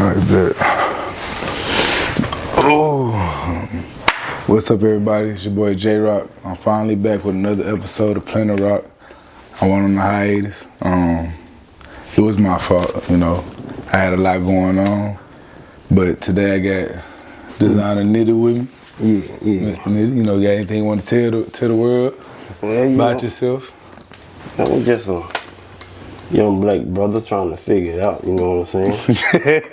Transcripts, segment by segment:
Alright, bet. Oh, what's up, everybody? It's your boy J Rock. I'm finally back with another episode of Planet Rock. I went on a hiatus. It was my fault, you know. I had a lot going on, but today I got Designaa Nitty with me. Yeah. Mr. Nitty, you know, got anything you want to tell the world about yourself? I'm just a young black brother trying to figure it out, you know what I'm saying?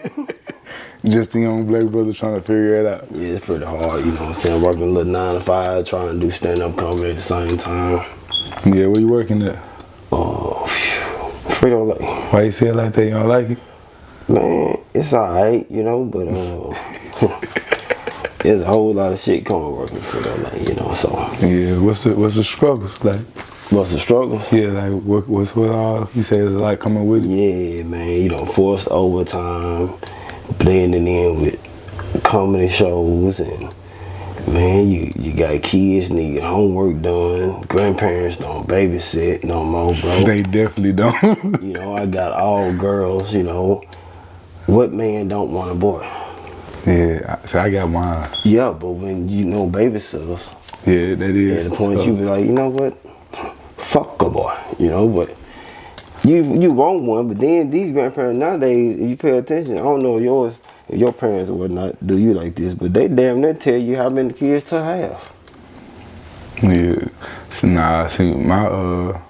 Just a young black brother trying to figure it out. Yeah, it's pretty hard, you know what I'm saying? Working a little 9 to 5, trying to do stand-up comedy at the same time. Yeah, where you working at? Freedom like. Why you say it like that? You don't like it? Man, it's alright, you know, but there's a whole lot of shit coming working for them, like, you know, so. Yeah, what's the struggles like? What's the struggles? Yeah, like what's all you say is a lot coming with it? Yeah, man, you know, forced overtime, blending in with comedy shows, and man, you got kids need homework done. Grandparents don't babysit no more, bro. They definitely don't. You know, I got all girls, you know. What man don't want a boy? Yeah, so I got mine. Yeah, but when you know babysitters, yeah, that is. at the point you be like, you know what? Fuck a boy, you know, but you want one, but then these grandparents nowadays, if you pay attention, I don't know if your parents or whatnot do you like this, but they damn near tell you how many kids to have. Yeah, so, nah, see, my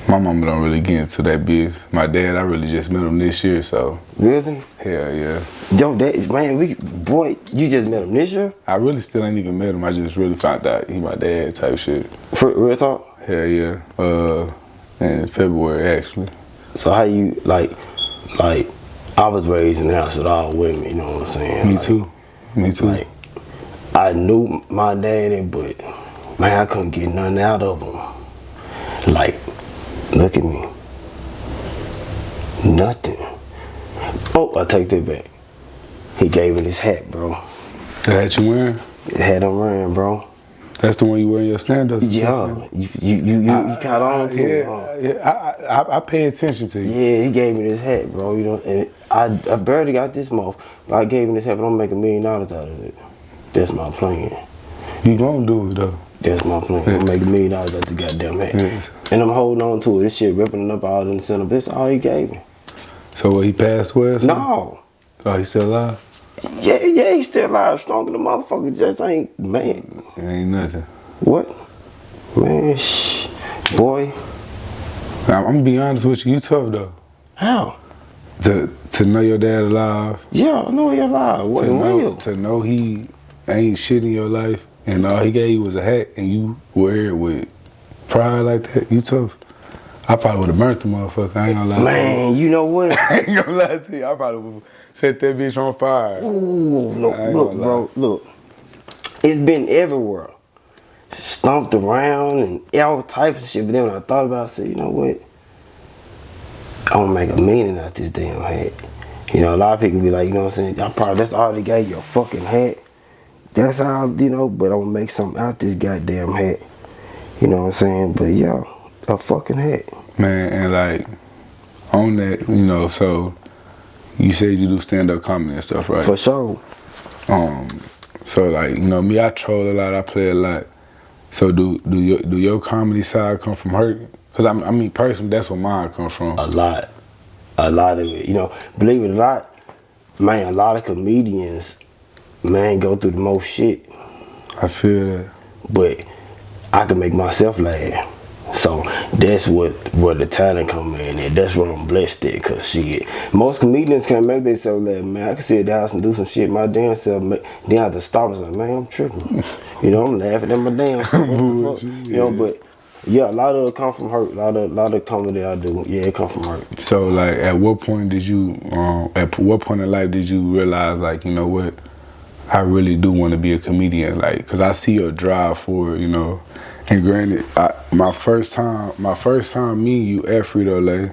mama don't really get into that biz. My dad, I really just met him this year, so. Really? Hell yeah. Yo, man, you just met him this year? I really still ain't even met him. I just really found out he my dad type shit. For real talk? Hell yeah. In February actually. So how you like? I was raised in the house with all women. You know what I'm saying? Me too. Like, I knew my daddy, but man, I couldn't get nothing out of him. Like, look at me. Nothing. Oh, I take that back. He gave me this hat, bro. The hat you wearing? The hat I'm wearing, bro. That's the one you wear in your stand-ups? Yeah. You caught on to it, huh? Yeah, I pay attention to you. Yeah, he gave me this hat, bro. You know, and I barely got this month, but I gave him this hat, but I'm making $1 million out of it. That's my plan. You gonna do it though? That's my plan. I'm making $1 million out of the goddamn hat. Yes. And I'm holding on to it. This shit ripping up all in the center. That's all he gave me. So what, he passed away or something? No. Oh, he still alive? Yeah, he's still alive. Stronger than motherfucker. Just ain't, man. It ain't nothing. What? Man, boy. I'm gonna be honest with you. You tough though. How? To know your dad alive. Yeah, I know you're alive. What? To know he ain't shit in your life, and all he gave you was a hat, and you wear it with pride like that. You tough. I probably would have burnt the motherfucker. I ain't gonna lie to you. Man, you know what? I ain't gonna lie to you. I probably would set that bitch on fire. Ooh, look, bro, look. It's been everywhere. Stomped around and all types of shit. But then when I thought about it, I said, you know what? I'm gonna make $1 million out this damn hat. You know, a lot of people be like, you know what I'm saying? That's all they gave you, a fucking hat. That's all, you know, but I'm gonna make something out this goddamn hat. You know what I'm saying? But yeah, a fucking hat. Man, and like, on that, you know, so you said you do stand-up comedy and stuff, right? For sure. So like, you know, me, I troll a lot, I play a lot. So do your comedy side come from hurt? Cause I mean, personally, that's where mine comes from. A lot of it. You know, believe it or not, man, a lot of comedians, man, go through the most shit. I feel that. But I can make myself laugh. So that's where the talent come in, and that's where I'm blessed at. Cause shit, most comedians can't make themselves laugh, man. I can sit at the house and do some shit my damn self. Then I have to stop and say, man, I'm tripping. You know, I'm laughing at my damn self. You know, but yeah, a lot of it come from hurt. A lot of comedy I do, yeah, it come from hurt. So like, at what point did you, at what point in life did you realize, like, you know what, I really do want to be a comedian, like, cause I see your drive for it, you know. And granted, my first time meeting you at Frito-Lay,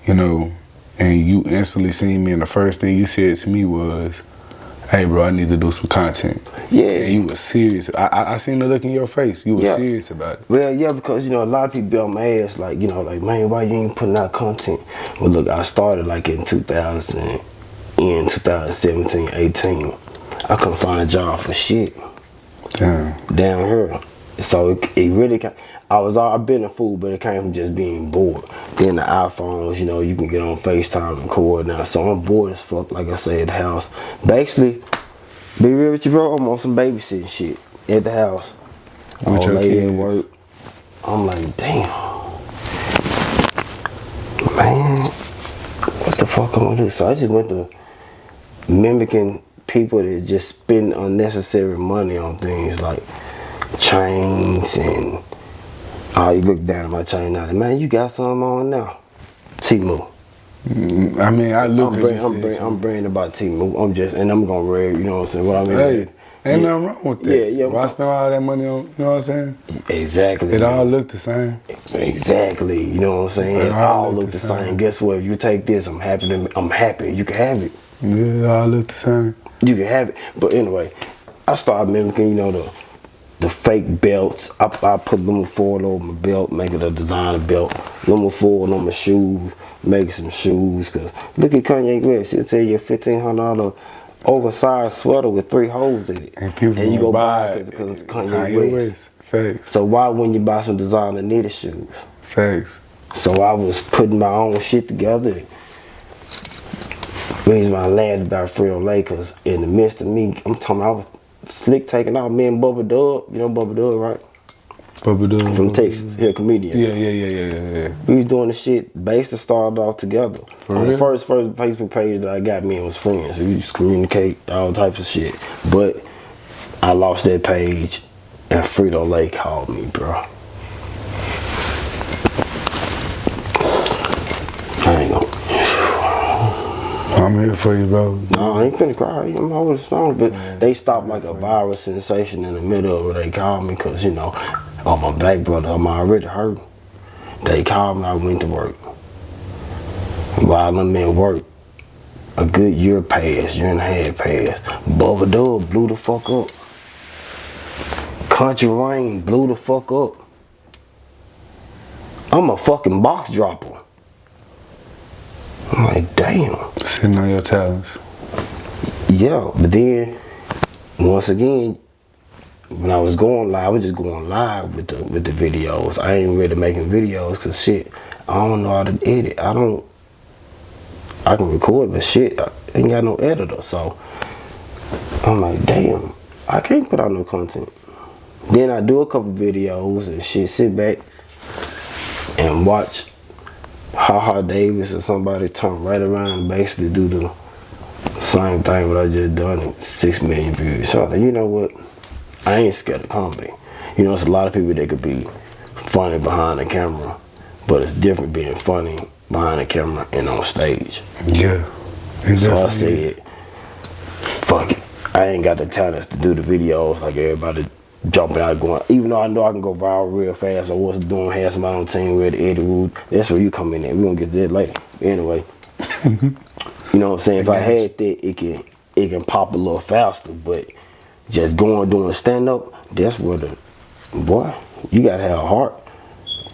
you know, and you instantly seen me, and the first thing you said to me was, hey bro, I need to do some content. Yeah. And you was serious. I seen the look in your face. You was serious about it. Well, yeah, because, you know, a lot of people be on my ass, like, you know, like, man, why you ain't putting out content? Well, look, I started like in 2000. in 2017, 18. I couldn't find a job for shit. Damn. Down here. So it really I've been a fool, but it came from just being bored. Then the iPhones, you know, you can get on FaceTime and record now. So I'm bored as fuck, like I said, at the house. Basically, be real with you, bro, I'm on some babysitting shit at the house. With your lady kids. at work. I'm like, damn. Man, what the fuck am I gonna do? So I just went to mimicking people that just spend unnecessary money on things like chains and you look down at my chain now. Man, you got something on now. Temu. I mean, I look I'm bragging about Temu. I'm gonna read, you know what I'm saying? What I mean? Hey, ain't nothing wrong with that. Yeah. Why spend all that money on, you know what I'm saying? Exactly. It all look the same. Exactly. You know what I'm saying? It all look the same. Guess what? If you take this, I'm happy. You can have it. Yeah, it all look the same. You can have it. But anyway, I started mimicking, you know, the fake belts. I put aluminum foil over my belt, make it a designer belt. Aluminum foil on my shoes, make some shoes. Cause look at Kanye West. He'll tell you a $1,500 oversized sweater with 3 holes in it. And you go buy it because it's Kanye West. Facts. So why wouldn't you buy some Designaa Nitty shoes? Facts. So I was putting my own shit together. The reason why I laughed about Frito-Lay, cause in the midst of me, I'm talking, I was slick taking out me and Bubba Dub. You know Bubba Dub, right? Bubba Dub. From Texas, he a comedian. Yeah. We was doing the shit, basically started off together. On the first Facebook page that I got, me and was friends. We used to communicate, all types of shit. But I lost that page and Frito-Lay called me, bro. I ain't gonna. I'm here for you, bro. No, I ain't finna cry. I'm always strong. But they stopped like a viral sensation in the middle of it. They called me because, you know, my black brother, I'm already hurt. They called me, I went to work. While I'm in work, a good year and a half passed. Bubba Dub blew the fuck up. Country Rain blew the fuck up. I'm a fucking box dropper. I'm like, damn. Sitting on your talents. Yeah, but then, once again, when I was going live, I was just going live with the videos. I ain't really making videos because shit, I don't know how to edit. I can record, but shit, I ain't got no editor. So, I'm like, damn, I can't put out no content. Then I do a couple videos and shit, sit back and watch Ha Davis or somebody turn right around and basically do the same thing what I just done in 6 million views. So I think, you know what? I ain't scared of comedy. You know, it's a lot of people that could be funny behind the camera, but it's different being funny behind the camera and on stage. Yeah. So I said, fuck it. I ain't got the talents to do the videos like everybody jumping out going. Even though I know I can go viral real fast, I was doing, had somebody on the team with Eddie Wood. That's where you come in at. We're gonna get to that later. Anyway. You know what I'm saying? If I had that, it can pop a little faster, but just doing stand up, that's where boy, you gotta have a heart.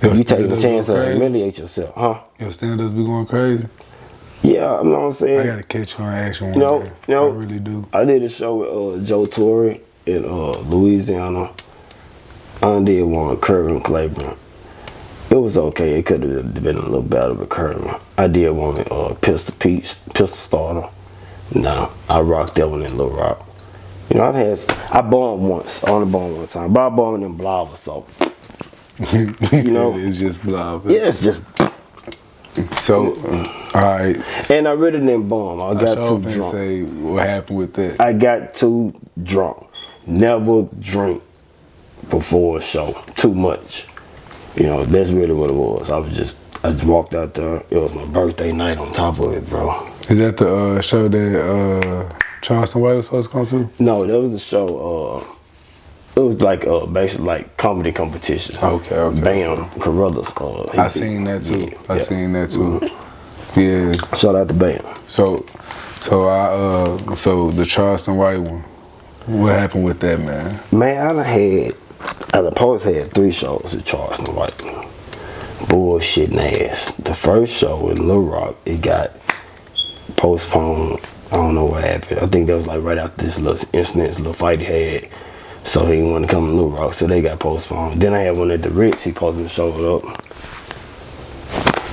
You taking a chance to humiliate yourself, huh? Your stand-ups be going crazy? Yeah, you know what I'm saying? I gotta catch you on action one day. I really do. I did a show with Joe Torre in Louisiana. I did one with Curvin Claiborne. It was okay. It could have been a little better with Curvin. I did one with Pistol Starter. No, I rocked that one in Little Rock. You know, I bombed once. I only bombed one time. But I bombed in Blava, so. You know, it's just Blava. Yeah, it's just. So, all right. And I really didn't bomb. I got too drunk. Say what happened with that. I got too drunk. Never drink before a show. Too much. You know, that's really what it was. I just walked out there. It was my birthday night on top of it, bro. Is that the show that Charleston White was supposed to come to? No, that was the show. It was like basically like comedy competitions. Okay. Bam, Carruthers. I seen that too. Yeah. I seen that too. Mm-hmm. Yeah. Shout out to Bam. So the Charleston White one. What happened with that, man? Man, I supposed to had 3 shows at Charleston White. Bullshitting ass. The first show in Little Rock, it got postponed I don't know what happened. I think that was like right after this little incident, this little fight he had. So he didn't want to come to Little Rock, so they got postponed. Then I had one at the Ritz. He supposed to show up.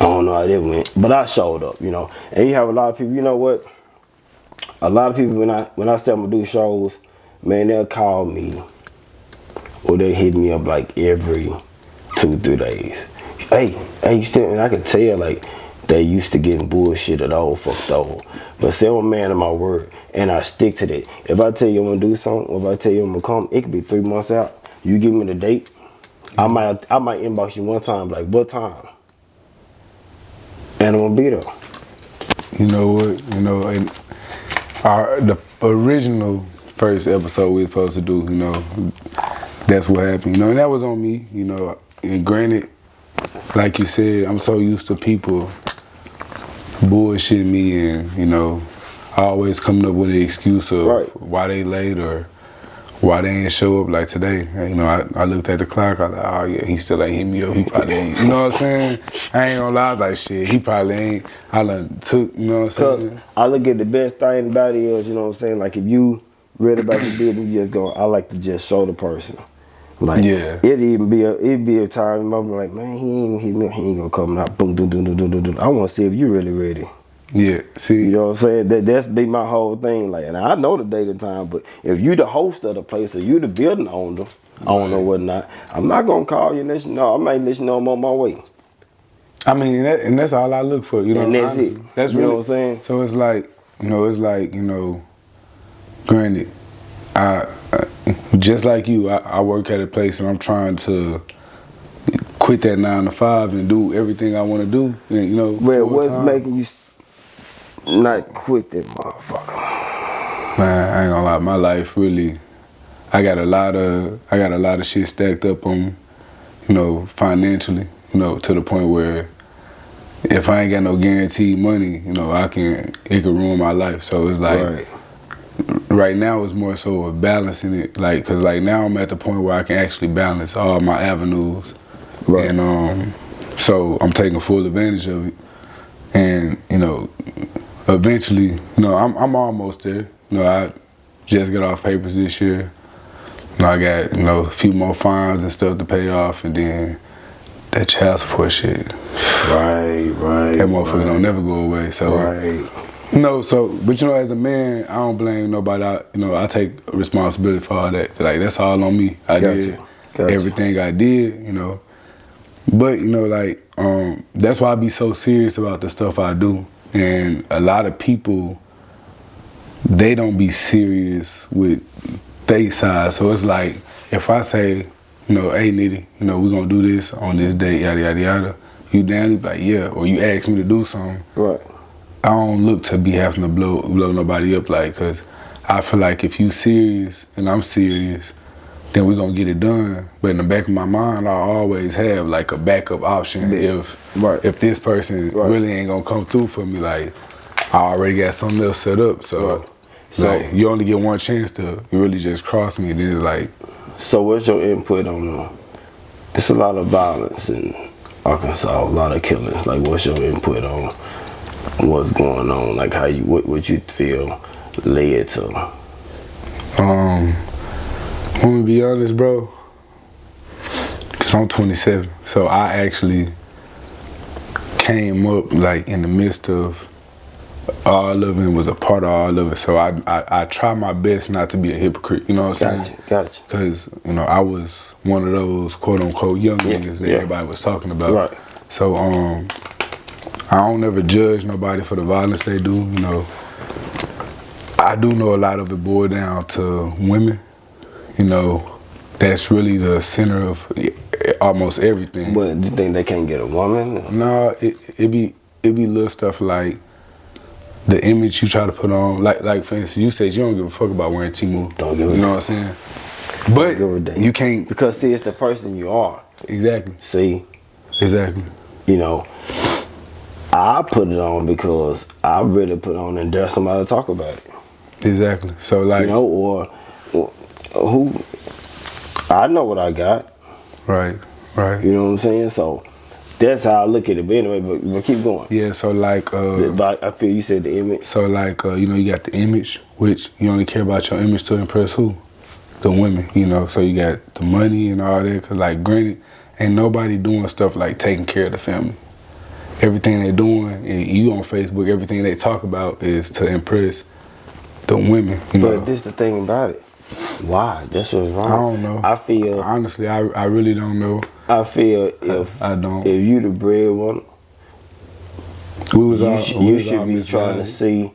I don't know how that went, but I showed up, you know. And you have a lot of people. You know what? A lot of people when I say I'm gonna do shows, man, they'll call me or they hit me up like every 2-3 days. Hey, you still? And I can tell like they used to getting bullshitted all fucked over. But say I'm a man of my word, and I stick to that. If I tell you I'm gonna do something, or if I tell you I'm gonna come, it could be 3 months out. You give me the date, I might inbox you one time, like what time, and I'm gonna be there. You know what? You know, and the original first episode we were supposed to do, you know, that's what happened. You know, and that was on me. You know, and granted, like you said, I'm so used to people bullshitting me and, you know, always coming up with an excuse of why they late or why they ain't show up. Like today, you know, I looked at the clock, I was like, oh yeah, he still ain't hit me up, he probably ain't, you know what I'm saying? I ain't gonna lie, I was like, shit, he probably ain't, I done took, you know what I'm saying? I look at the best thing about it is, you know what I'm saying, like if you read about the business, you just go, I like to just show the person. Like, yeah. It'd be a time I'm like, man, he ain't hit me, he ain't gonna come out, boom, boom, boom, boom, boom, boom. I wanna see if you really ready. Yeah, see. You know what I'm saying? That's be my whole thing. Like, and I know the date and time, but if you the host of the place or you the building owner, I don't know what not, I'm not gonna call you and let you know. I might let you know I'm on my way. I mean, and that's all I look for, you know. And that's honestly, it. That's you really, know what I'm saying? So it's like, you know, granted, I just like you, I work at a place and I'm trying to quit that 9 to 5 and do everything I want to do. And, you know, well, what's making you not quit that motherfucker? Man, I ain't gonna lie, my life really, I got a lot of shit stacked up on, you know, financially, you know, to the point where if I ain't got no guaranteed money, you know, it could ruin my life. So it's like, right now it's more so of balancing it, like, cause like now I'm at the point where I can actually balance all my avenues, and so I'm taking full advantage of it, and you know, eventually, you know, I'm almost there. You know, I just got off papers this year. You know, I got, you know, a few more fines and stuff to pay off, and then that child support shit. Right. That motherfucker don't never go away. So. No, but you know, as a man, I don't blame nobody. I take responsibility for all that. Like, that's all on me. I did everything I did, you know. But, you know, like, that's why I be so serious about the stuff I do. And a lot of people, they don't be serious with their side. So it's like, if I say, you know, hey, Nitty, you know, we're going to do this on this date, yada, yada, yada. You down? You be like, yeah. Or you ask me to do something. Right. I don't look to be having to blow nobody up, like, cause I feel like if you serious and I'm serious, then we're gonna get it done. But in the back of my mind, I always have like a backup option if this person really ain't gonna come through for me. Like, I already got something else set up, so like, you only get one chance to really just cross me, and then it's like. So what's your input on? It's a lot of violence in Arkansas, a lot of killings. Like, what's your input on what's going on? Like, how you what you feel led to? I'm gonna be honest, bro, cause I'm 27, so I actually came up like in the midst of all of it, was a part of all of it. So I try my best not to be a hypocrite, you know what I'm saying? Gotcha. Cause, you know, I was one of those quote unquote young niggas that everybody was talking about. Right. So I don't ever judge nobody for the violence they do, you know. I do know a lot of it boiled down to women, you know. That's really the center of almost everything. But do you think they can't get a woman? No, it be little stuff like the image you try to put on. Like for instance, you said you don't give a fuck about wearing Timu. Don't give a You know what I'm saying? But you can't. Because see, it's the person you are. Exactly. See? Exactly. You know, I put it on because I really put it on and dare somebody to talk about it. Exactly. So like, you know, or who, I know what I got. Right. You know what I'm saying? So That's how I look at it. But anyway, but keep going. Yeah, so like I feel you said the image. So like you know, you got the image, which you only care about your image to impress who? The women, you know. So you got the money and all that. Cause like, granted, ain't nobody doing stuff like taking care of the family. Everything they doing, and you on Facebook, everything they talk about is to impress the women. You know? But this the thing about it. Why? That's what's wrong. I don't know. I feel honestly, I really don't know. I feel if I don't. If you the breadwinner, you should be trying to see,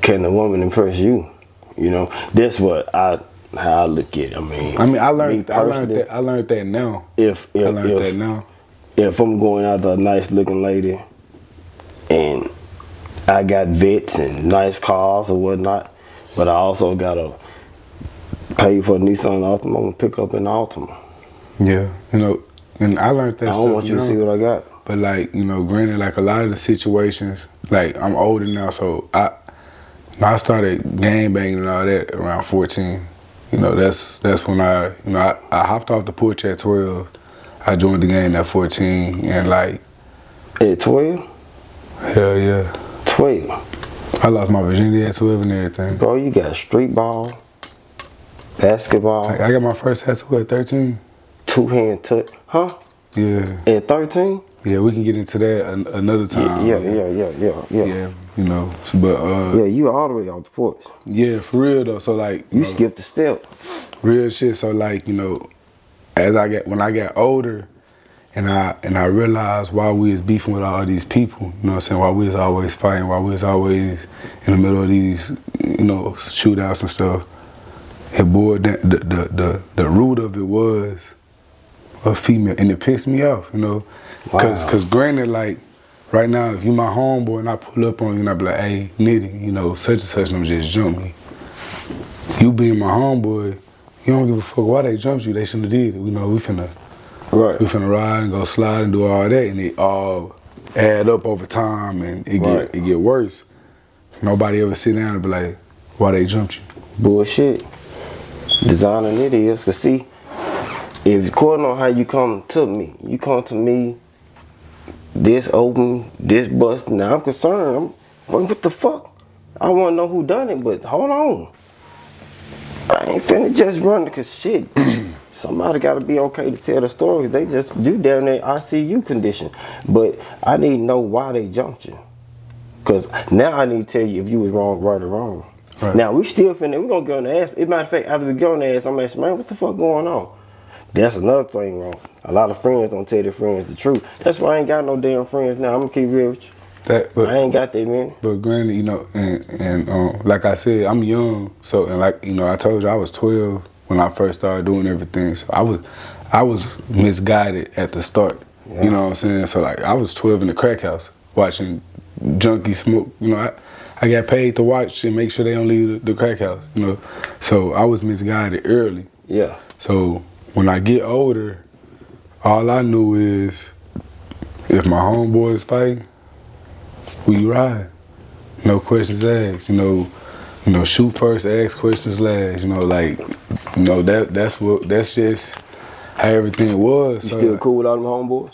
can the woman impress you? You know, that's how I look at it. I mean, I learned that now. If I'm going after a nice looking lady, and I got vets and nice cars or whatnot, but I also gotta pay for a Nissan Altima, I'm gonna pick up an Altima. Yeah, you know, and I learned that stuff. I don't want you to see what I got. But like, you know, granted, like a lot of the situations, like I'm older now, so I started gang banging and all that around 14. You know, that's when I hopped off the porch at 12. I joined the gang at 14, and like. At 12? Hell yeah. 12. I lost my virginity at 12 and everything. Bro, you got street ball, basketball. Like, I got my first tattoo at 13. Two-hand touch, huh? Yeah. At 13? Yeah, we can get into that another time. Yeah. Yeah, you know, but yeah, you all the way off the porch. Yeah, for real though. So like, you skipped a step. Real shit. So like, you know, when I got older, and I realized why we was beefing with all these people. You know what I'm saying? Why we was always fighting. Why we was always in the middle of these, you know, shootouts and stuff. It bored the root of it was a female, and it pissed me off, you know, cause granted, like right now, if you my homeboy and I pull up on you and I be like, hey, Nitty, you know, such and such, and them just jump me. You being my homeboy, you don't give a fuck why they jumped you. They shouldn't have did it. You know, we finna ride and go slide and do all that, and it all add up over time, and it get worse. Nobody ever sit down and be like, why they jumped you? Bullshit. Designaa Nitty is, cause see, if according on how you come to me, this open, this bust. Now I'm concerned. What the fuck? I want to know who done it, but hold on. I ain't finna just run it, cause shit. Somebody gotta be okay to tell the story. They just do down there ICU condition, but I need to know why they jumped you. Cause now I need to tell you if you was wrong, right or wrong. Right. Now we still we gonna get on the ass. As a matter of fact, after we get on the ass, I'm asking, man, what the fuck going on? That's another thing wrong. A lot of friends don't tell their friends the truth. That's why I ain't got no damn friends now. I'm gonna keep real with you. I ain't got that, man. But granted, you know, and like I said, I'm young, so and like you know, I told you I was 12 when I first started doing everything. So I was misguided at the start. Yeah. You know what I'm saying? So like I was 12 in the crack house watching junkies smoke. You know, I got paid to watch and make sure they don't leave the crack house. You know, so I was misguided early. Yeah. So when I get older, all I knew is if my homeboys fight, we ride. No questions asked. You know, shoot first, ask questions last. You know, like, you know, that's just how everything was. You still cool with all them homeboys?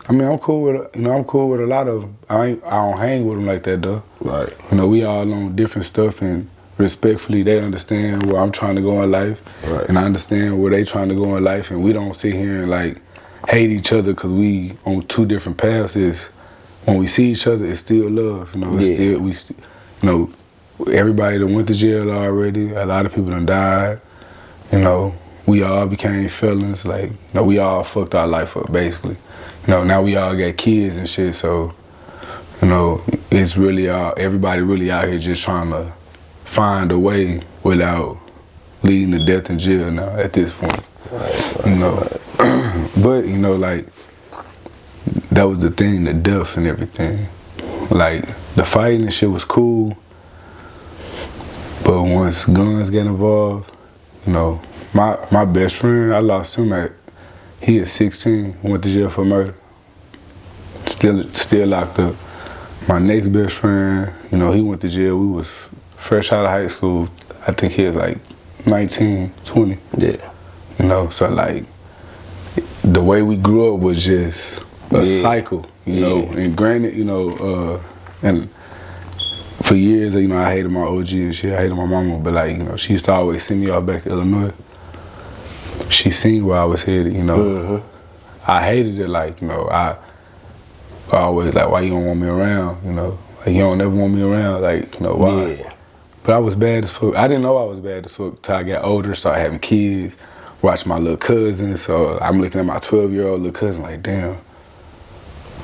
I mean, I'm cool with a lot of them. I don't hang with them like that though. Right. You know, we all on different stuff, and respectfully, they understand where I'm trying to go in life, right, and I understand where they trying to go in life, and we don't sit here and like hate each other because we on two different paths. Is when we see each other, it's still love. You know, it's still you know, everybody that went to jail already. A lot of people done died. You know, we all became felons. Like, you know, we all fucked our life up basically. You know, now we all got kids and shit. So, you know, it's really everybody really out here just trying to find a way without leading to death in jail now at this point. Right, you know, but you know, like that was the thing, the death and everything. Like the fighting and shit was cool, but once guns get involved, you know, my best friend, I lost him he is 16, went to jail for murder. Still locked up. My next best friend, you know, he went to jail. We was fresh out of high school. I think he was like 19, 20. Yeah. You know, so like, the way we grew up was just a cycle, you know. And granted, you know, and for years, you know, I hated my OG and shit. I hated my mama, but like, you know, she used to always send me off back to Illinois. She seen where I was headed, you know. I hated it, like, you know, I always like, why you don't want me around, you know? Like, you don't never want me around, like, you know, why? Yeah. But I was bad as fuck. I didn't know I was bad as fuck till I got older, started having kids, watch my little cousins. So I'm looking at my 12-year-old little cousin like, damn,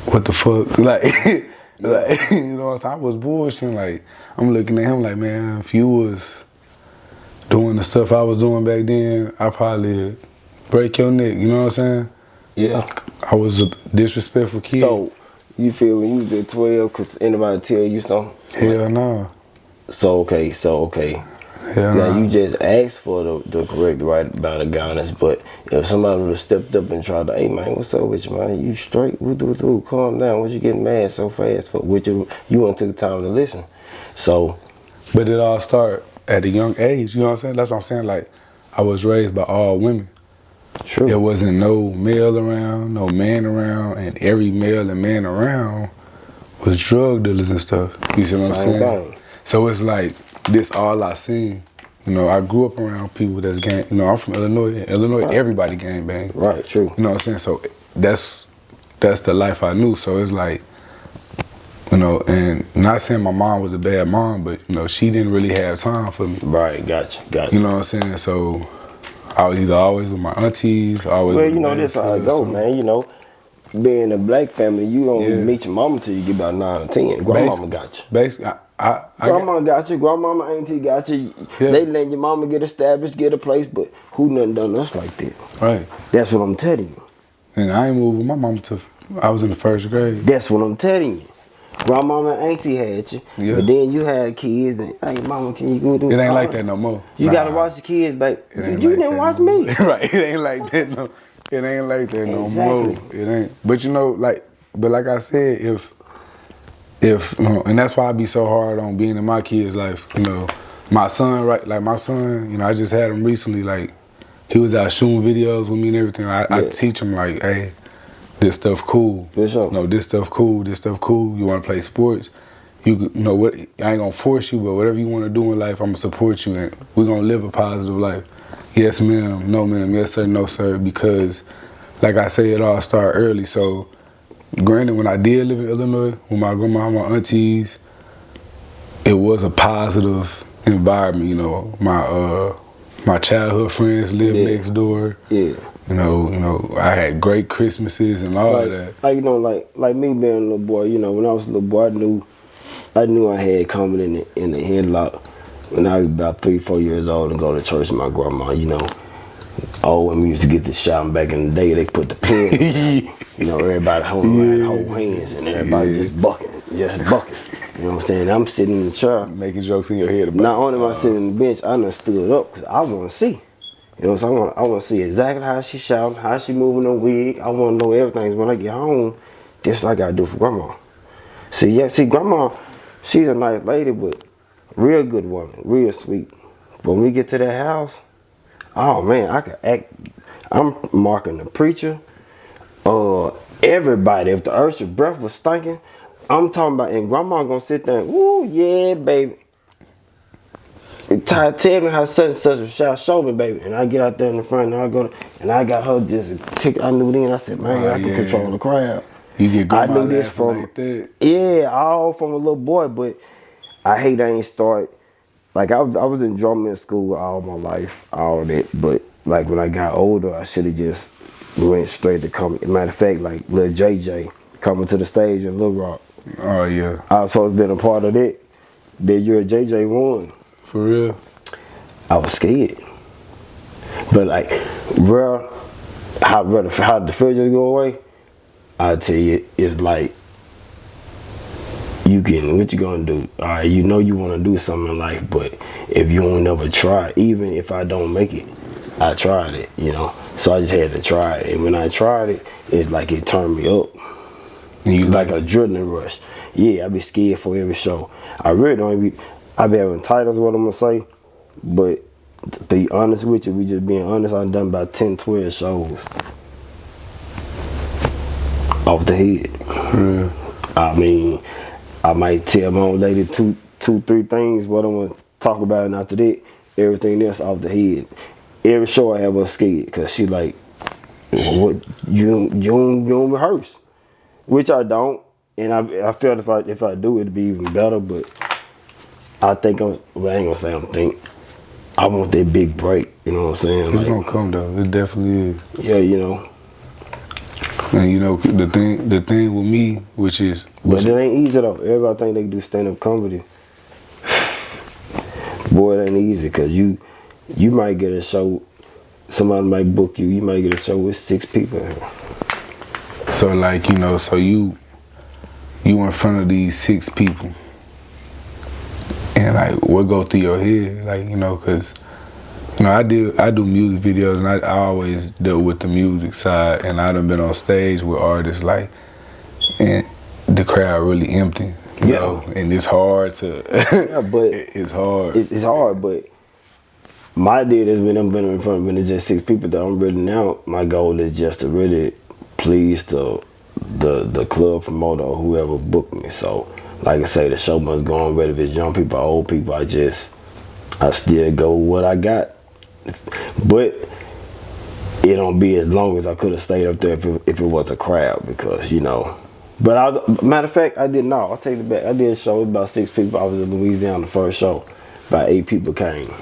what the fuck? Like, like, you know what I'm saying? I was bullshitting. Like, I'm looking at him like, man, if you was doing the stuff I was doing back then, I probably break your neck, you know what I'm saying? Yeah. I was a disrespectful kid. So, you feel when you was at 12, could anybody tell you something? Hell no. So okay. Hell Now no. you just asked for the correct right amount of guidance, but if somebody would have stepped up and tried to, hey man, what's up with you, man? You straight? Calm down. What you getting mad so fast for? Which you wouldn't took the time to listen. So, but it all started at a young age, you know what I'm saying? That's what I'm saying. Like, I was raised by all women. true. There wasn't no male around, no man around, and every male and man around was drug dealers and stuff. You see what I'm Same saying? thing. So it's like, this all I seen. You know, I grew up around people that's gang. You know, I'm from Illinois. In Illinois, Right. everybody gang bang. Right, true. You know what I'm saying? So that's the life I knew. So it's like, you know, and not saying my mom was a bad mom, but, you know, she didn't really have time for me. Right, gotcha. You know what I'm saying? So I was either always with my aunties, always Well, with you the know, that's how it babysitters, go, so- man. You know, being a black family, you don't Yeah. meet your mama till you get about 9 or 10. Grandmama got you. Basically, I Grandma got you, grandmama, auntie got you. Yeah. They let your mama get established, get a place, but who nothing done us like that? right. That's what I'm telling you. And I ain't moved with my mom till I was in the 1st grade. That's what I'm telling you. Grandmama and auntie had you, Yeah. but then you had kids and, hey, mama, can you go do It ain't like that no more. You Nah. gotta watch the kids, babe. It You ain't didn't like that watch no me. more. Right. It ain't like that no. It ain't like that no Exactly. more. It ain't. But you know, like I said, if you know, and that's why I be so hard on being in my kids' life. You know, my son, right? Like my son, you know, I just had him recently. Like he was out shooting videos with me and everything. I teach him like, hey, this stuff cool. For sure. You know, this stuff cool. This stuff cool. You want to play sports? You know what? I ain't gonna force you, but whatever you want to do in life, I'm gonna support you, and we're gonna live a positive life. Yes, ma'am. No, ma'am. Yes, sir. No, sir. Because, like I say, it all started early. So, granted, when I did live in Illinois with my grandma and my aunties, it was a positive environment. You know, my childhood friends lived next door. Yeah. You know, I had great Christmases and all of that. Like, you know, like me being a little boy, you know, when I was a little boy, I knew I had coming in the headlock when I was about 3-4 years old and go to church with my grandma, you know. Oh, when we used to get the shouting back in the day, they put the pin, you know, everybody holding around, hold hands, and everybody just bucking. You know what I'm saying? I'm sitting in the chair. Making jokes in your head about Not only am I sitting on the bench, I done stood up because I want to see. You know what I'm saying? I want to see exactly how she shouting, how she moving her wig. I want to know everything. When I get home, just like I do for grandma. See, grandma, she's a nice lady, but real good woman, real sweet. But when we get to that house, oh man, I could act. I'm marking the preacher, everybody. If the usher breath was stinking, I'm talking about, and grandma gonna sit there and, ooh, yeah, baby. Tell me how such and such was shall show me, baby. And I get out there in the front and I go to, and I got her just tick. I knew then, I said, man, I can control the crowd. You get I grandma knew this laughing from, like that. yeah, all from a little boy, but I hate I ain't start, like I was in drumming school all my life, all that, but like when I got older, I should have just went straight to comedy. Matter of fact, like Lil JJ coming to the stage in Little Rock. Oh yeah. I was supposed to be a part of that. That year JJ won. For real? I was scared. But like, bro, how the fear just go away, I tell you, it's like, what you gonna do? All right, you know you wanna do something in life, but if you don't never try, even if I don't make it, I tried it, you know? So I just had to try it. And when I tried it, it's like it turned me up. It's like a adrenaline rush. Yeah, I be scared for every show. I really don't be, I be having titles, what I'm gonna say, but to be honest with you, we just being honest, I've done about 10, 12 shows. off the head. Yeah. I mean, I might tell my old lady two, three things what I'm gonna talk about, and after that, everything else off the head. Every show I have her scared because she like, what you don't rehearse, which I don't, and I felt if I do it'd be even better. But I think I ain't gonna say I'm think. I want that big break. You know what I'm saying? It's gonna come though. It definitely is. Yeah, you know. And you know the thing with me, which But it ain't easy though. Everybody think they can do stand up comedy. Boy, it ain't easy because you might get a show. Somebody might book you. You might get a show with 6 people. so like so you in front of these 6 people, and like what go through your head, like because I do music videos, and I always dealt with the music side, and I done been on stage with artists like, and the crowd really empty, you know, and it's hard to. Yeah, but it's hard. It's hard, but my deal is when I'm been in front of when it's just 6 people that I'm really now. My goal is just to really please the club promoter or whoever booked me. So, like I say, the show must go on. Whether it's young people or old people, I still go with what I got. But it don't be as long as I could have stayed up there if it was a crowd, because But matter of fact, I didn't know. I'll take it back. I did a show with about 6 people. I was in Louisiana the first show. About 8 people came.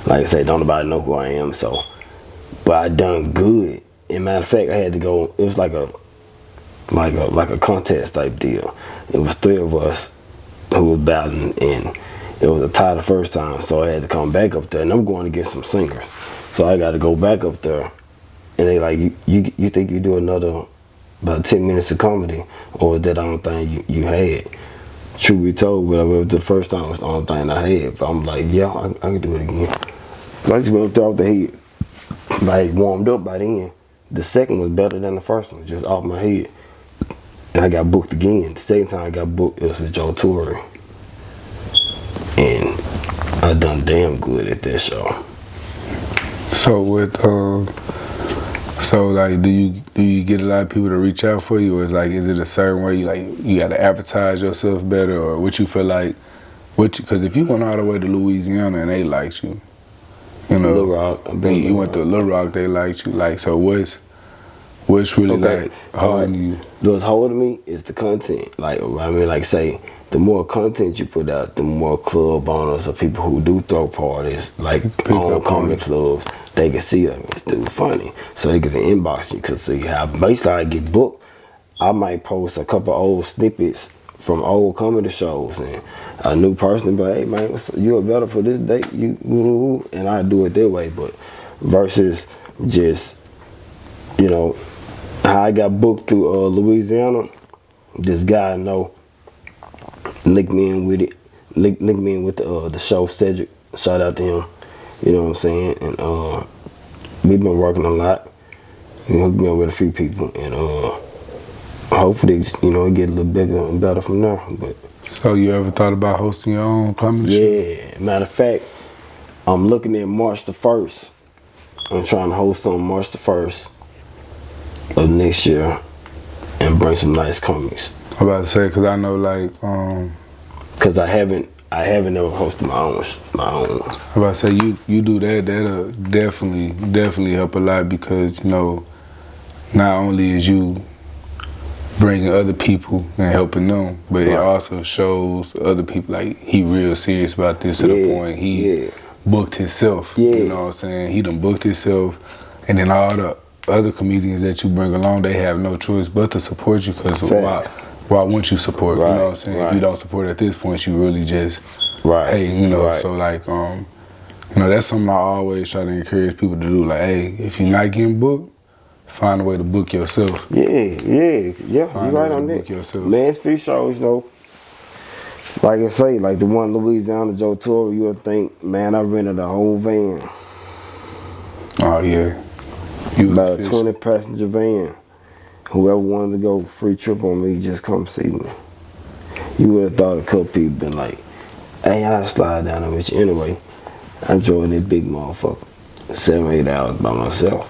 Like I said, don't nobody know who I am. So, but I done good. And matter of fact, I had to go. It was like a contest type deal. It was 3 of us who was battling, and it was a tie the first time. So I had to come back up there, and I'm going against some singers. So I got to go back up there, and they like, you think you do another about 10 minutes of comedy, or is that the only thing you had? Truth be told, when I went up to the first time, it was the only thing I had. But I'm like, yeah, I can do it again. I just went up there off the head. I had warmed up by then. The second was better than the first one, just off my head. And I got booked again. The second time I got booked, it was with Joe Torre. And I done damn good at that show. So with so like, do you get a lot of people to reach out for you, or is it a certain way you got to advertise yourself better, or what you feel like? Because if you went all the way to Louisiana and they liked you, Little Rock. You went to Little Rock, they liked you. Like, so what's really like holding you? What's holding me is the content. Like, I mean, like say, the more content you put out, the more club owners or people who do throw parties, like own comedy clubs, they can see like, this dude funny. So they get the inbox, you can see how basically I get booked. I might post a couple old snippets from old comedy shows, and a new person be like, hey man, you are better for this date, and I do it that way. But versus just, how I got booked through Louisiana, this guy I know linked me in with it, linked me in with the show Cedric. Shout out to him, you know what I'm saying? And we've been working a lot. He hooked me up with a few people, and hopefully, it get a little bigger and better from there. But so you ever thought about hosting your own comedy show? Yeah, matter of fact, I'm looking at March the 1st. I'm trying to host on March the 1st of next year and bring some nice comics. I'm about to say, because I know because I haven't ever hosted my own. I'm about to say, you do that'll definitely help a lot, because not only is you bringing other people and helping them, but it also shows other people like he real serious about this, to the point he booked himself. You know what I'm saying? He done booked himself, and then all the other comedians that you bring along, they have no choice but to support you, because why wouldn't you support? You know what I'm saying? If you don't support at this point, you really just hey, so like that's something I always try to encourage people to do. Like, hey, if you're not getting booked, find a way to book yourself. Yeah, you're right on that. Man's free shows, like I say, like the one Louisiana Joe Torre, you would think, man, I rented a whole van. Oh yeah. About a 20 passenger van. Whoever wanted to go free trip on me, just come see me. You would have thought a couple people been like, hey, I'll slide down there with you. Anyway, I drove this big motherfucker 7-8 hours by myself.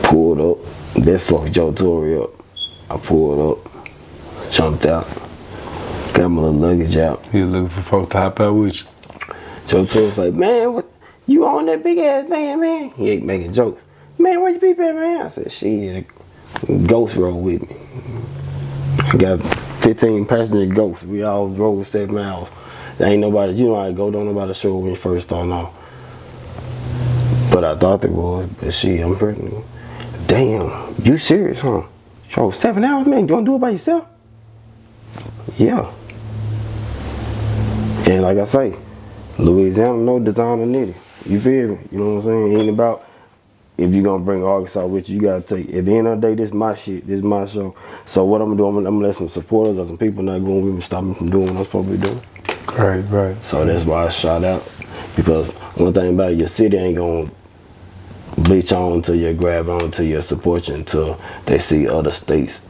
Pulled up, That fucked Joe Torre up. I pulled up, jumped out, got my little luggage out. You looking for folks to hop out with you? Joe Torre was like, man, what? You on that big ass van, man? He ain't making jokes. Man, where you people at, man? I said, shit, Ghost roll with me. I got 15 passenger Ghosts. We all drove 7 hours. There ain't nobody, you know how I go, don't nobody show when you first start off. But I thought it was, but shit, I'm pregnant. Damn, you serious, huh? You drove 7 hours, man? You wanna do it by yourself? Yeah. And like I say, Louisiana, no Designaa Nitty. You feel me? You know what I'm saying? It ain't about if you're gonna bring Arkansas with you, you gotta take at the end of the day, this is my shit, this is my show. So what I'm gonna do, I'm gonna let some supporters or some people not going with me stop me from doing what I'm supposed to be doing. Right. So that's why I shot out. Because one thing about it, your city ain't gonna bleach on until you grab on to you support you until they see other states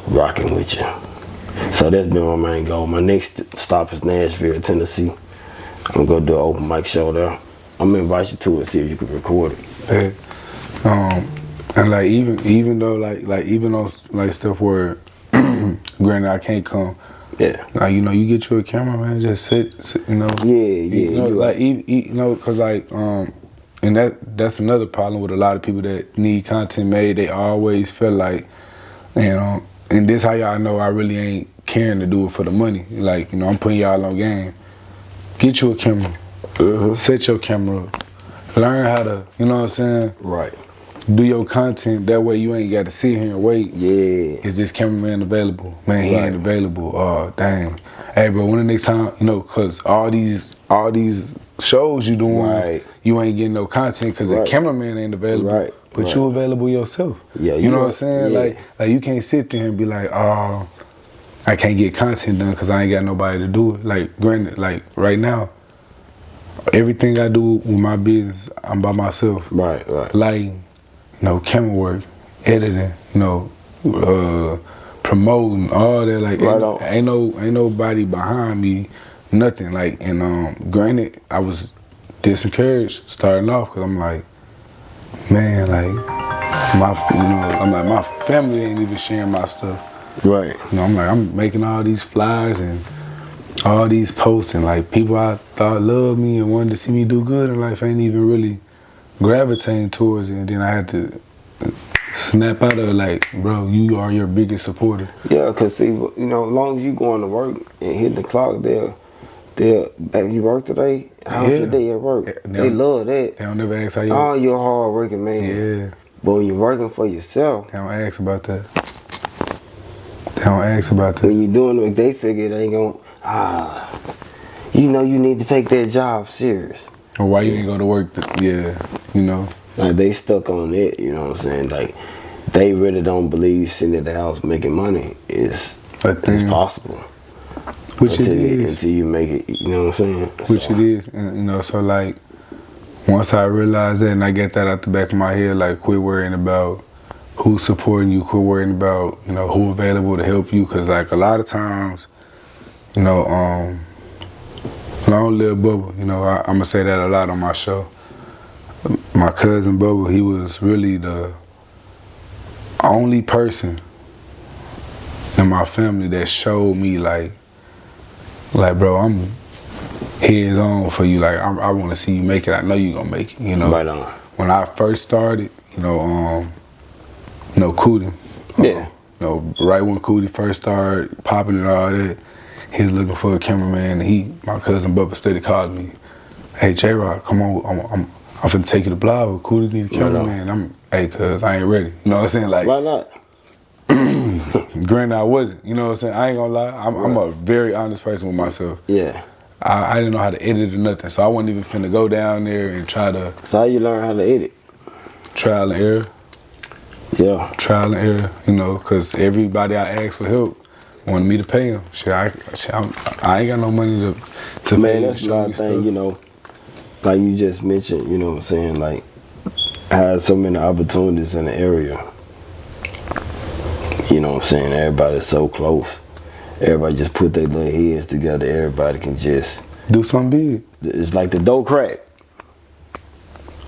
rocking with you. So that's been my main goal. My next stop is Nashville, Tennessee. I'm gonna go do an open mic show there. I'm gonna invite you to it, see if you can record it. Yeah. And like even though like even on like stuff where granted I can't come. Yeah. Like you get you a camera, man. Just sit you know. Yeah. You know, like cause like and that's another problem with a lot of people that need content made. They always feel like, and this how y'all know I really ain't caring to do it for the money. Like I'm putting y'all on game. Get you a camera. Set your camera up. Learn how to, you know what I'm saying? Right. Do your content. That way you ain't got to sit here and wait. Yeah. Is this cameraman available? Man, he ain't available. Oh, dang. Hey, bro, when the next time, cause all these shows you doing, you ain't getting no content because the cameraman ain't available. Right. But you available yourself. Yeah. You know what I'm saying? Yeah. Like you can't sit there and be like, oh, I can't get content done because I ain't got nobody to do it. Like, granted, like right now, everything I do with my business, I'm by myself. Right. Lighting, camera work, editing, promoting, all that. Like, ain't nobody behind me, nothing. Like, and granted, I was disencouraged starting off because I'm like, man, like my family ain't even sharing my stuff. Right. I'm like, I'm making all these flyers and all these posts, and like people I thought loved me and wanted to see me do good in life ain't even really gravitating towards it. And then I had to snap out of it, like, bro, you are your biggest supporter. Yeah, cause see, as long as you going to work and hit the clock, they'll have you work today? How's your day at work? Yeah, they love that. They don't never ask how you. Oh, you're a hard working man. Yeah. But when you're working for yourself, they don't ask about that. They don't ask about that. When you're doing it, they figure they ain't gonna. You need to take that job serious. Or why you ain't go to work? Like they stuck on it. You know what I'm saying? Like they really don't believe sitting at the house making money is possible. Which it is until you make it. You know what I'm saying? Which it is, and so like once I realized that and I get that out the back of my head, like quit worrying about who's supporting you, quit worrying about who available to help you, because like a lot of times. Long live Bubba. I'm gonna say that a lot on my show. My cousin Bubba, he was really the only person in my family that showed me like bro, I'm heads on for you. Like I want to see you make it. I know you gonna make it. Right on. When I first started, Cootie. Right when Cootie first started popping and all that. He was looking for a cameraman, and my cousin Bubba steady called me. Hey, J-Rock, come on, I'm finna take you to Blower. Cootie need a cameraman. Hey, cuz I ain't ready. You know what I'm saying? Like, why not? Granted, I wasn't. You know what I'm saying? I ain't gonna lie. I'm a very honest person with myself. Yeah. I didn't know how to edit or nothing, so I wasn't even finna go down there and try to. So how you learn how to edit? Trial and error. Yeah. Trial and error. Because everybody I asked for help wanted me to pay him. I ain't got no money to man, pay. That's another thing, like you just mentioned, you know what I'm saying, like I had so many opportunities in the area. You know what I'm saying? Everybody's so close. Everybody just put their little heads together. Everybody can just do something big. It's like the dough crack.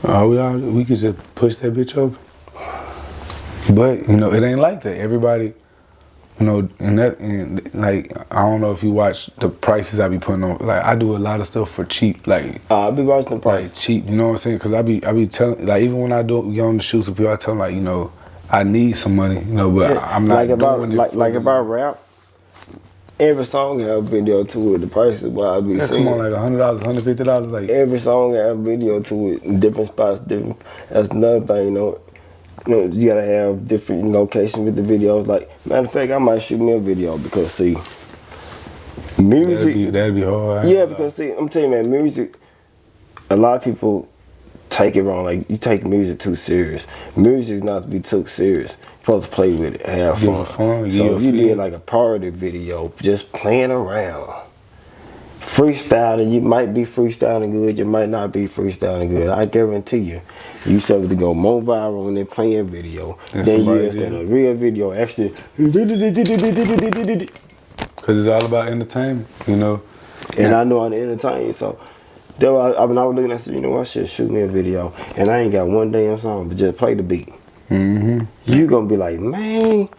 We could just push that bitch over. But, you know, it ain't like that. Everybody, you know, and like, I don't know if you watch the prices I be putting on. Like, I do a lot of stuff for cheap. Like, I be watching the price. Like, cheap, you know what I'm saying? Because I be telling, like, even when I get on the shoots with people, I tell them, like, you know, I need some money, you know, but yeah, I'm not doing it. Like if I rap, every song have a video to it. The prices, but I be come on, like $100, $150, like every song have a video to it in different spots. Different. That's another thing, you know. You gotta have different locations with the videos. Like, matter of fact, I might shoot me a video because see, music that'd be hard. Yeah, because see, I'm telling you, man, music. A lot of people take it wrong. Like, you take music too serious. Music is not to be took serious. You're supposed to play with it, have fun. So if you did like a party video, just playing around, freestyling, you might be freestyling good, you might not be freestyling good. I guarantee you, you something to go more viral when they're playing video than you in a real video. Actually, because it's all about entertainment, you know. And I know how to entertain, so. When I was looking, I said, you know, I should shoot me a video, and I ain't got one damn song, but just play the beat. You gonna be like, man,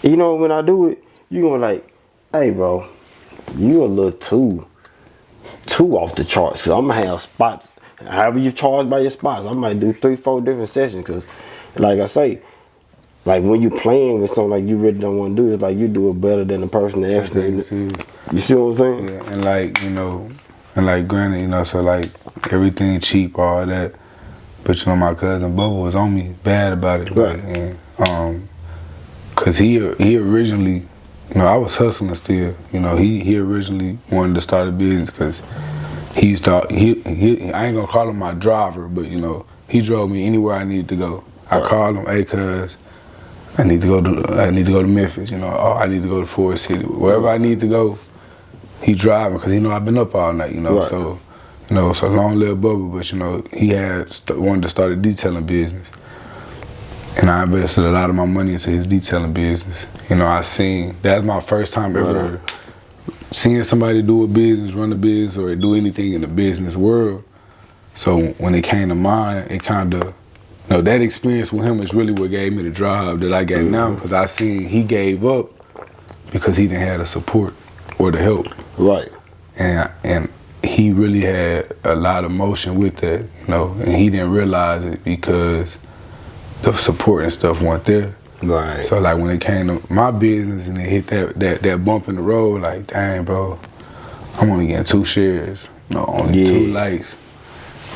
you know, when I do it, you gonna be like, hey, bro, you a little too off the charts, because I'm gonna have spots. However you charge by your spots, I might do 3-4 different sessions, because, like I say, like when you playing with something like you really don't want to do, it's like you do it better than the person that actually. You see what I'm saying? Yeah, and like, you know. And like, granted, you know, so like everything cheap, all that. But you know, my cousin Bubba was on me bad about it, right? And cause he originally, you know, I was hustling still. You know, he originally wanted to start a business because he I ain't gonna call him my driver, but you know, he drove me anywhere I needed to go. I called him, hey, cuz, I need to go to Memphis. You know, I need to go to Forest City, wherever I need to go. He driving because he know I've been up all night, you know. So, you know, so long live Bubba, but you know, he wanted to start a detailing business, and I invested a lot of my money into his detailing business. You know, that's my first time ever seeing somebody do a business, run a business, or do anything in the business world. So when it came to mine, it kind of, you know, that experience with him is really what gave me the drive that I got now, because I seen he gave up because he didn't have the support or the help. Right. And he really had a lot of motion with that, you know, and he didn't realize it because the support and stuff weren't there. Right. So like when it came to my business and it hit that bump in the road, like, dang, bro, I'm only getting 2 shares, you know, only 2 likes.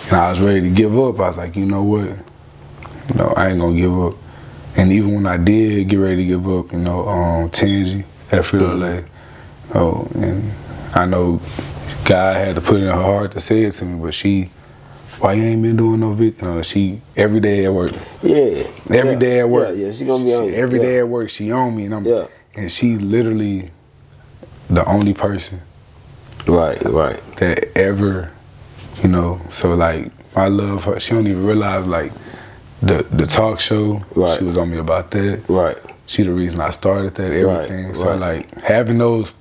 And I was ready to give up. I was like, you know what? You know, I ain't gonna give up. And even when I did get ready to give up, you know, Tangi at Frito-Lay, you know, and I know God had to put it in her heart to say it to me, but why you ain't been doing no video? You know, she every day at work. Yeah. Every day at work. Yeah, she gonna be on you. Every day at work, she on me, and and she literally the only person. Right. That ever, you know. So like, I love her. She don't even realize like the talk show. Right. She was on me about that. Right. She the reason I started that. Everything. Right. So like having those.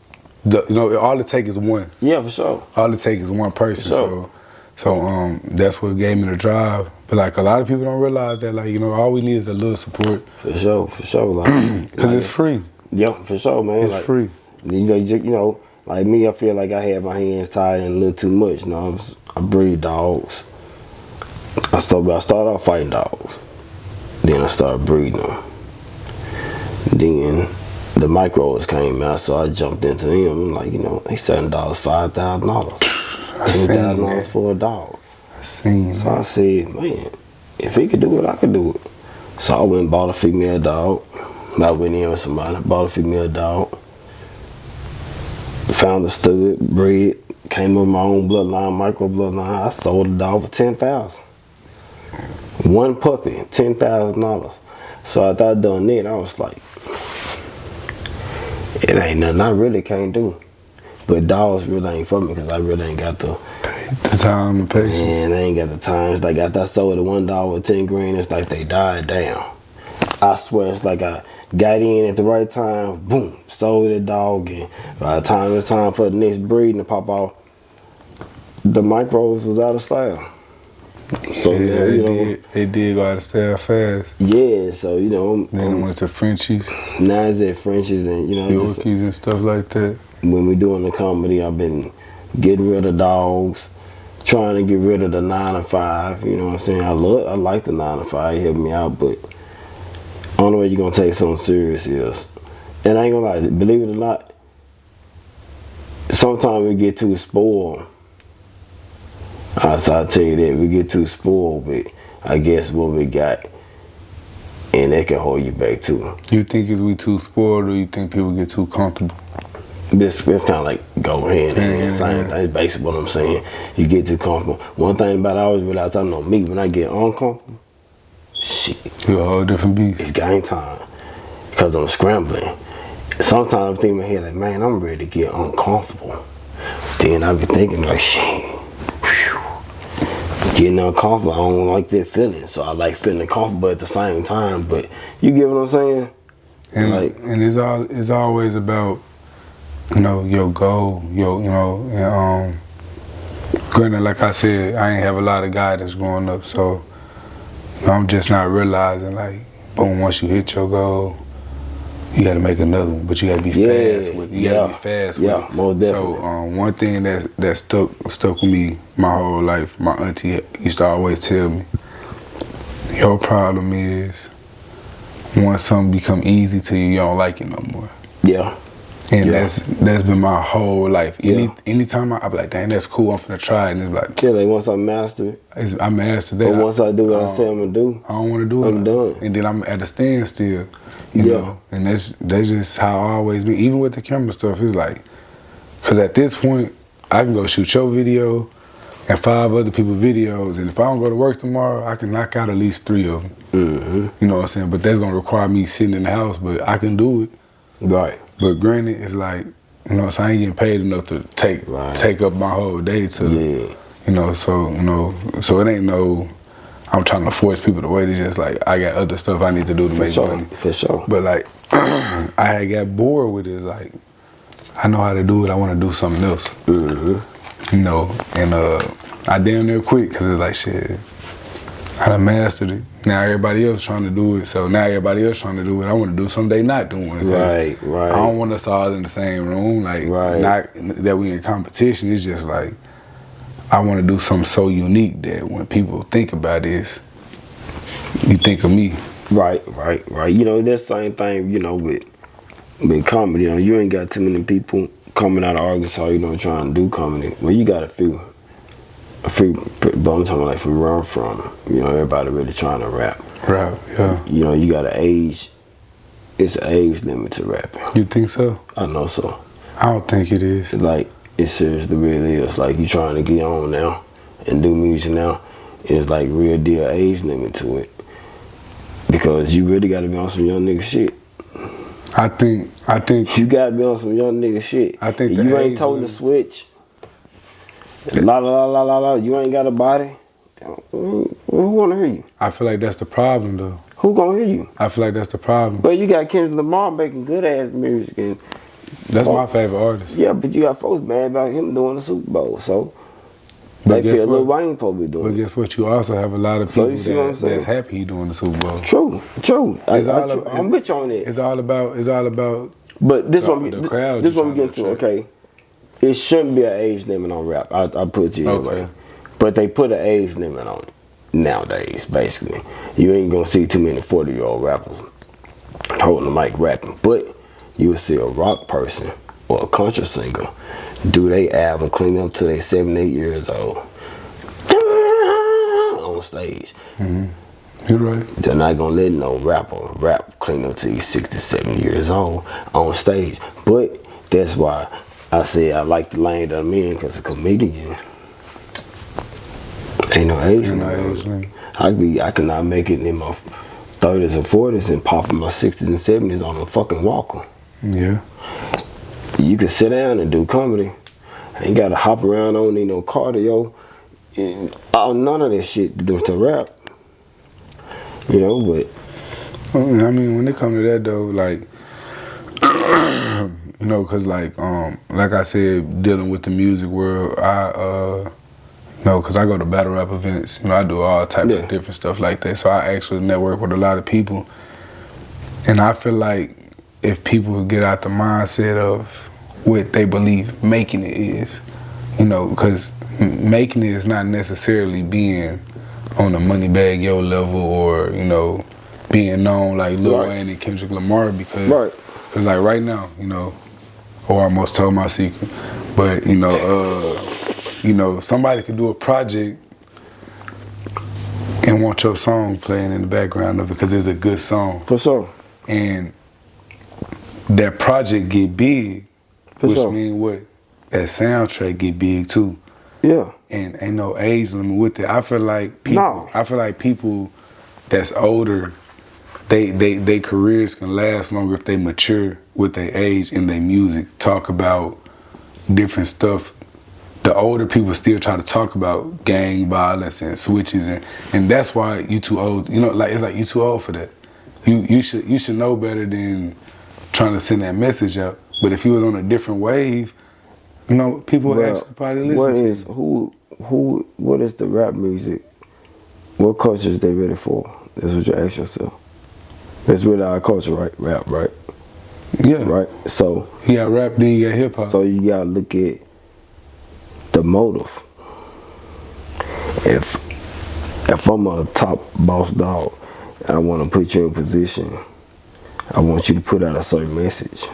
You know, all it takes is one. Yeah, for sure. All it takes is one person. For sure. So that's what gave me the drive. But like a lot of people don't realize that, like, you know, all we need is a little support. For sure. Like, because it's free. Yeah, for sure, man. It's free. You know, like me, I feel like I had my hands tied in a little too much. You know, I breed dogs. I started off fighting dogs. Then I started breeding them. Then the micros came out, so I jumped into them. I'm like, you know, they selling dogs $5,000, $10,000 for a dog. So I said, man, if he could do it, I could do it. So I went and bought a female dog. I went in with somebody, bought a female dog. Found the stud, bred, came with my own bloodline, micro bloodline. I sold the dog for $10,000. One puppy, $10,000. So after I done that, I was like, it ain't nothing I really can't do. But dogs really ain't for me because I really ain't got the time and patience. And I ain't got the time. It's like after I sold the one dog with 10 grand, it's like they died down. I swear, it's like I got in at the right time, boom, sold the dog, and by the time it's time for the next breeding to pop off, the micros was out of style. So yeah, you know, they did go out of style fast. Yeah, so you know, Then I went to Frenchies. Now it's at Frenchies and you know, Yorkies and stuff like that. When we doing the comedy, I've been getting rid of dogs, trying to get rid of the 9 to 5. You know what I'm saying? I like the 9 to 5. It helped me out, but only way you're gonna take something serious is, and I ain't gonna lie, believe it or not, sometimes we get too spoiled. I'll tell you that we get too spoiled with, I guess, what we got, and that can hold you back too. You think is we too spoiled, or you think people get too comfortable? This kind of like go hand in hand. Same thing. That's basically what I'm saying. You get too comfortable. One thing about it, I always realize, I know me, when I get uncomfortable, shit, you're a whole different beast. It's game time, because I'm scrambling. Sometimes I'm thinking in my head like, man, I'm ready to get uncomfortable. Then I be thinking like, shit. Getting uncomfortable, I don't like that feeling. So I like feeling comfortable at the same time. But you get what I'm saying? And like, and it's always about, you know, your goal, you know, and granted, like I said, I ain't have a lot of guidance growing up, so you know, I'm just not realizing like, boom, once you hit your goal, you got to make another one, but you got to be fast with it. You got to be fast with it. Most definitely. So one thing that stuck with me my whole life, my auntie used to always tell me, your problem is once something become easy to you, you don't like it no more. Yeah. And that's been my whole life. Anytime I be like, dang, that's cool, I'm finna try it. And it's like, yeah, like once I master it. I mastered that. But once I do what I say I'm gonna do, I don't wanna do it. I'm done. And then I'm at a standstill. You know, and that's just how I always be. Even with the camera stuff, it's like, cause at this point, I can go shoot your video and 5 other people's videos, and if I don't go to work tomorrow, I can knock out at least 3 of them. Mm-hmm. You know what I'm saying? But that's gonna require me sitting in the house, but I can do it. Right. But granted, it's like, you know, so I ain't getting paid enough to take up my whole day to, you know, so it ain't no, I'm trying to force people to wait. It's just like, I got other stuff I need to do to make money. For sure. But like, I had got bored with it. It's like, I know how to do it. I want to do something else. Mm-hmm. You know, and I damn near quit because it's like, shit, I done mastered it. Now everybody else trying to do it. So now everybody else trying to do it. I want to do something they not doing. Right. I don't want us all in the same room. Like, not that we in competition. It's just like, I want to do something so unique that when people think about this, you think of me. Right. You know, that's the same thing, you know, with comedy. You know, you ain't got too many people coming out of Arkansas, you know, trying to do comedy. Well, you got a few, but I'm talking like from where I'm from, you know, everybody really trying to rap. Rap, yeah. You know, you got an age, it's an age limit to rapping. You think so? I know so. I don't think it is. Like, it seriously really is. Like, you trying to get on now and do music now, it's like real deal age limit to it. Because you really gotta be on some young nigga shit. I think you gotta be on some young nigga shit. I think you ain't told the switch. La la la la la. You ain't got a body. Who wanna hear you? I feel like that's the problem though. Who gonna hear you? I feel like that's the problem. But you got Kendrick Lamar making good ass music, and that's my favorite artist. Yeah, but you got folks mad about him doing the Super Bowl, so they feel Lil Wayne probably doing it. But guess what? You also have a lot of people that's happy he doing the Super Bowl. True. I'm with you on that. It's all about. But this one, the crowd. This one we get to. Okay, it shouldn't be an age limit on rap. I put it to you that way. But they put an age limit on it nowadays. Basically, you ain't gonna see too many 40-year-old rappers holding the mic rapping, but you'll see a rock person or a country singer do they album clean up till they 7, 8 years old on stage. Mm-hmm. You're right. They're not gonna let no rapper rap clean up till he's 60, 70 years old on stage. But that's why I say I like the lane that I'm in, because a comedian ain't no age limit. I cannot make it in my 30s and 40s and pop in my 60s and 70s on a fucking walker. Yeah. You can sit down and do comedy. I ain't gotta hop around, I don't need no cardio. None of that shit to do to rap. You know, but I mean, when it comes to that though, like, you know, cause like I said, dealing with the music world, No, because I go to battle rap events. You know, I do all type of different stuff like that. So I actually network with a lot of people. And I feel like if people get out the mindset of what they believe making it is, you know, because making it is not necessarily being on a Moneybagg Yo level or, you know, being known like Lil Wayne and Kendrick Lamar because like right now, you know, or I almost told my secret, but you know, somebody could do a project and want your song playing in the background of it because it's a good song. For sure. And that project get big, which means what? That soundtrack get big too. Yeah. And ain't no age limit with it. I feel like people that's older, they careers can last longer if they mature with their age and their music. Talk about different stuff. The older people still try to talk about gang violence and switches and that's why you too old. You know, like it's like you too old for that. You should know better than trying to send that message out. But if you was on a different wave, you know, people would actually probably listen to you. What is the rap music? What culture is they ready for? That's what you ask yourself. That's really our culture, right? Rap, right? Yeah. Right? So you got rap, then you got hip hop. So you gotta look at the motive. If I'm a top boss dog, I want to put you in position. I want you to put out a certain message.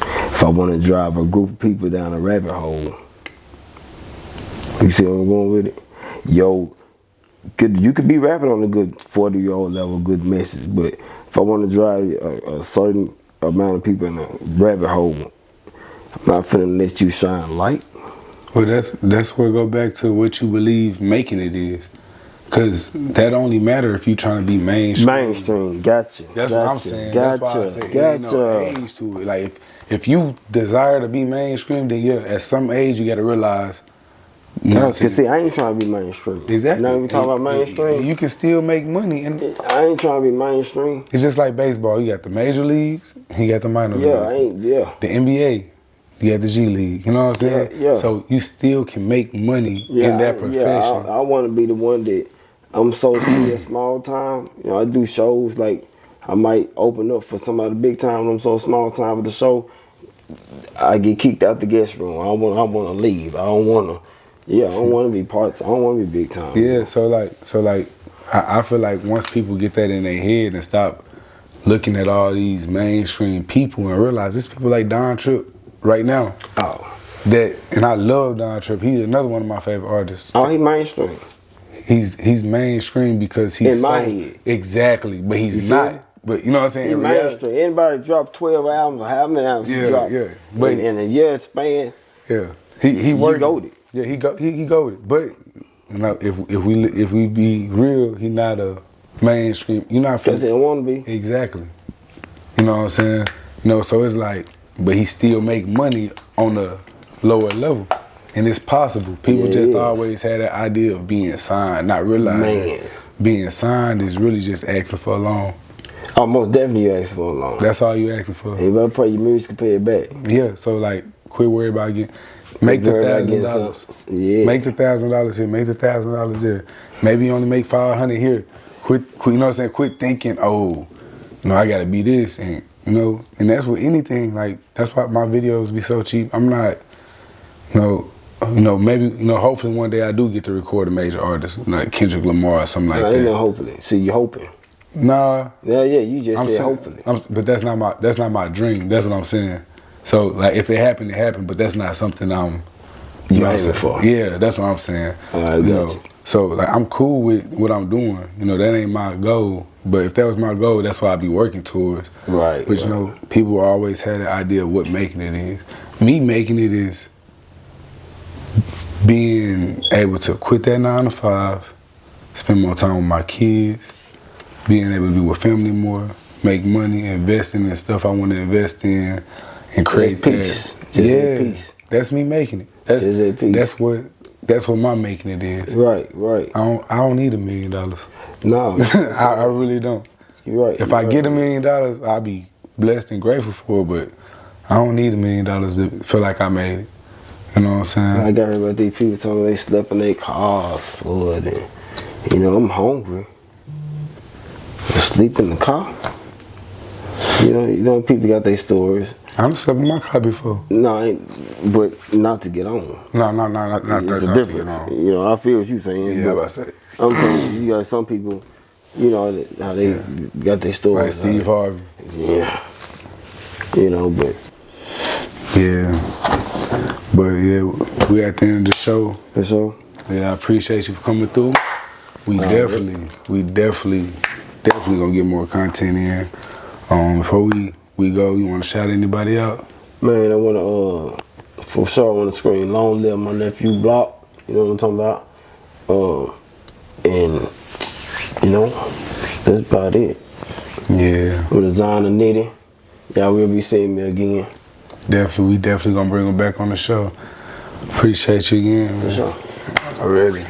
If I want to drive a group of people down a rabbit hole, you see where I'm going with it? You could be rapping on a good 40-year-old level, good message, but if I want to drive a certain amount of people in a rabbit hole, I'm not finna let you shine light. Well, that's where it go back to what you believe making it is. Because that only matter if you trying to be mainstream. Mainstream, gotcha. That's what I'm saying. That's why I say it ain't no age to it. Like, if you desire to be mainstream, then yeah, at some age you got to realize. You know, cause see, I ain't trying to be mainstream. Exactly. Now we talking about mainstream. You can still make money, and I ain't trying to be mainstream. It's just like baseball. You got the major leagues, you got the minor leagues. The NBA, you got the G League. You know what I'm saying? Yeah. So you still can make money in that profession. Yeah, I want to be the one that I'm so still small time. You know, I do shows like I might open up for somebody big time. When I'm so small time with the show, I get kicked out the guest room. I want to leave. I don't want to. Yeah, I don't want to be parts. I don't want to be big time. Yeah, so I feel like once people get that in their head and stop looking at all these mainstream people and realize there's people like Don Tripp right now. Oh. And I love Don Tripp. He's another one of my favorite artists. Oh, he mainstream. He's mainstream because he's in my head. Exactly, but he's not. But you know what I'm saying? He's mainstream. Anybody drop 12 albums or how many albums he dropped? Yeah. But in a year span. Yeah. He worked. Goated. Yeah, he goated. But you know, if we be real, he not a mainstream. You know, because he don't want to be. Exactly. You know what I'm saying? You know, so it's like, but he still make money on a lower level. And it's possible. People just always had that idea of being signed, not realizing being signed is really just asking for a loan. Oh, most definitely you asking for a loan. That's all you asking for. And you better pray your music can pay it back. Yeah, so like, quit worrying about getting, make the $1,000. Yeah. Make the $1,000 here, make the $1,000 there. Maybe you only make $500 here. Quit, you know what I'm saying? Quit thinking, oh, you know, I gotta be this, and you know, and that's with anything. Like, that's why my videos be so cheap. I'm not, maybe, hopefully one day I do get to record a major artist, like Kendrick Lamar or something like that. Ain't no hopefully. See, you hoping. Nah. Yeah, you just said hopefully. But that's not my dream. That's what I'm saying. So, like, if it happened, it happened, but that's not something I'm aiming for. Yeah, that's what I'm saying. So, like, I'm cool with what I'm doing. You know, that ain't my goal. But if that was my goal, that's what I'd be working towards. Right. But, you know, people always had the idea of what making it is. Me making it is being able to quit that 9 to 5, spend more time with my kids, being able to be with family more, make money, investing in stuff I want to invest in, and create peace. Peace. That's me making it. That's what my making it is. Right. I don't need $1 million. No. I really don't. You're right. If I get $1 million, I'll be blessed and grateful for it, but I don't need $1 million to feel like I made it. You know what I'm saying? I got about these people telling me they slept in their cars, flood, and you know, I'm hungry. I sleep in the car. You know, people got their stories. I done slept in my car before. No, I ain't, but not to get on. No, not It's a difference. You know, I feel what you're saying. Yeah, but I say. I'm telling you, you got some people, you know, how they got their stories. Like Steve Harvey. Yeah. You know, but. Yeah. But yeah, we at the end of the show. For sure. Yeah, I appreciate you for coming through. We definitely gonna get more content in. Before we go, you wanna shout anybody out? Man, I wanna for sure I wanna scream long live my nephew Block. You know what I'm talking about? And you know, that's about it. Yeah. With Designaa Nitty. Y'all will be seeing me again. We definitely gonna bring him back on the show. Appreciate you again, man. For sure. Already.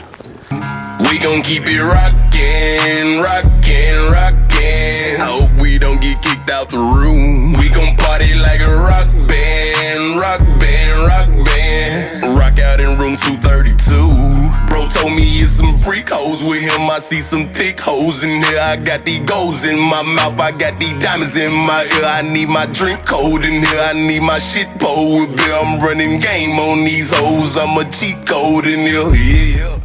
We gon' keep it rockin', rockin', rockin'. I hope we don't get kicked out the room. We gon' party like a rock band, rock band, rock band. Rock out in room 232. Bro told me it's some freak hoes with him. I see some thick hoes in here. I got these golds in my mouth. I got these diamonds in my ear. I need my drink cold in here. I need my shit pulled with beer. I'm running game on these hoes. I'm a cheat code in here. Yeah.